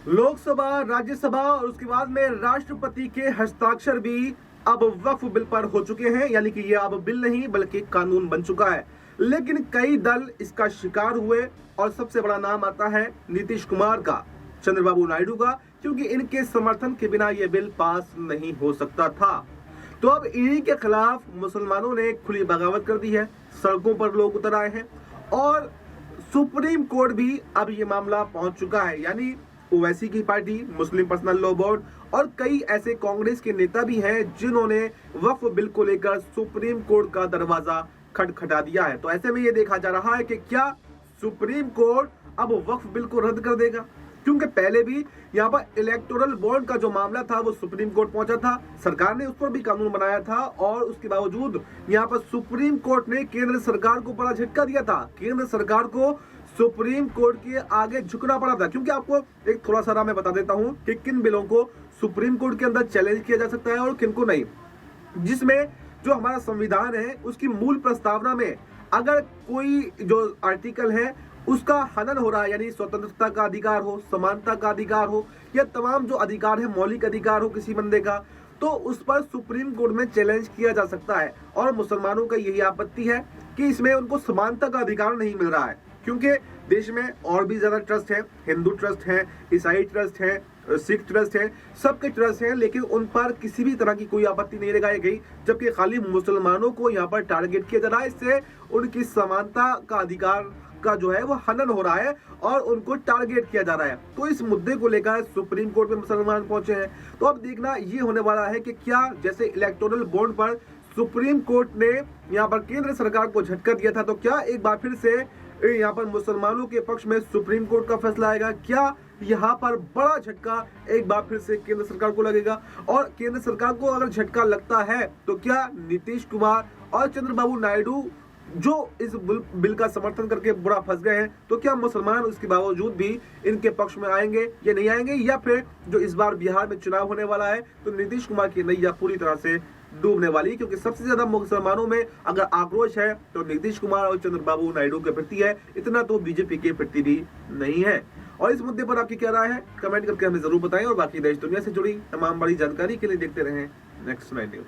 लोकसभा, राज्यसभा और उसके बाद में राष्ट्रपति के हस्ताक्षर भी अब वक्फ बिल पर हो चुके हैं, यानी कि यह अब बिल नहीं बल्कि कानून बन चुका है। लेकिन कई दल इसका शिकार हुए और सबसे बड़ा नाम आता है नीतीश कुमार का, चंद्रबाबू नायडू का, क्योंकि इनके समर्थन के बिना यह बिल पास नहीं हो सकता था। तो अब ईडी के खिलाफ मुसलमानों ने खुली बगावत कर दी है, सड़कों पर लोग उतर आए हैं और सुप्रीम कोर्ट भी अब ये मामला पहुंच चुका है। यानी ओवैसी की पार्टी, मुस्लिम पर्सनल लॉ बोर्ड और कई ऐसे कांग्रेस के नेता भी हैं जिन्होंने वक्फ बिल को लेकर सुप्रीम कोर्ट का दरवाजा खटखटा दिया है। तो ऐसे में ये देखा जा रहा है कि क्या सुप्रीम कोर्ट अब वक्फ बिल को रद्द कर देगा, क्योंकि पहले भी यहाँ पर इलेक्टोरल बॉन्ड का जो मामला था वो सुप्रीम कोर्ट पहुंचा था, सरकार ने उस पर भी कानून बनाया था और उसके बावजूद यहाँ पर सुप्रीम कोर्ट ने केंद्र सरकार को बड़ा झटका दिया था। केंद्र सरकार को सुप्रीम कोर्ट के आगे झुकना पड़ा था, क्योंकि आपको एक थोड़ा सा मैं बता देता हूं कि किन बिलों को सुप्रीम कोर्ट के अंदर चैलेंज किया जा सकता है और किन को नहीं। जिसमें जो हमारा संविधान है उसकी मूल प्रस्तावना में अगर कोई जो आर्टिकल है उसका हनन हो रहा है, यानी स्वतंत्रता का अधिकार हो, समानता का अधिकार हो या तमाम जो अधिकार है, मौलिक अधिकार हो किसी बंदे का, तो उस पर सुप्रीम कोर्ट में चैलेंज किया जा सकता है। और मुसलमानों का यही आपत्ति है कि इसमें उनको समानता का अधिकार नहीं मिल रहा है, क्योंकि देश में और भी ज्यादा ट्रस्ट है, हिंदू ट्रस्ट है, ईसाई ट्रस्ट है, सिख ट्रस्ट है, सबके ट्रस्ट हैं, लेकिन उन पर किसी भी तरह की कोई आपत्ति नहीं लगाई गई, जबकि खाली मुसलमानों को यहाँ पर टारगेट किया जा रहा है। इससे उनकी समानता का अधिकार का जो है वो हनन हो रहा है और उनको टारगेट किया जा रहा है। तो इस मुद्दे को लेकर सुप्रीम कोर्ट में मुसलमान पहुंचे हैं। तो अब देखना ये होने वाला है कि क्या जैसे इलेक्टोरल बॉन्ड पर सुप्रीम कोर्ट ने यहाँ पर केंद्र सरकार को झटका दिया था, तो क्या एक बार फिर से यहाँ पर मुसलमानों के पक्ष में सुप्रीम कोर्ट का फैसला आएगा? क्या यहाँ पर बड़ा झटका एक बार फिर से केंद्र सरकार को लगेगा? और केंद्र सरकार को अगर झटका लगता है तो क्या नीतीश कुमार और चंद्रबाबू नायडू जो इस बिल का समर्थन करके बुरा फंस गए हैं, तो क्या मुसलमान उसके बावजूद भी इनके पक्ष में आएंगे या नहीं आएंगे? या फिर जो इस बार बिहार में चुनाव होने वाला है तो नीतीश कुमार की नैया पूरी तरह से डूबने वाली, क्योंकि सबसे ज्यादा मुसलमानों में अगर आक्रोश है तो नीतीश कुमार और चंद्रबाबू नायडू के प्रति है, इतना तो बीजेपी के प्रति भी नहीं है। और इस मुद्दे पर आपकी क्या राय है, कमेंट करके हमें जरूर बताएं और बाकी देश दुनिया से जुड़ी तमाम बड़ी जानकारी के लिए देखते रहें नेक्स्ट 9 न्यूज।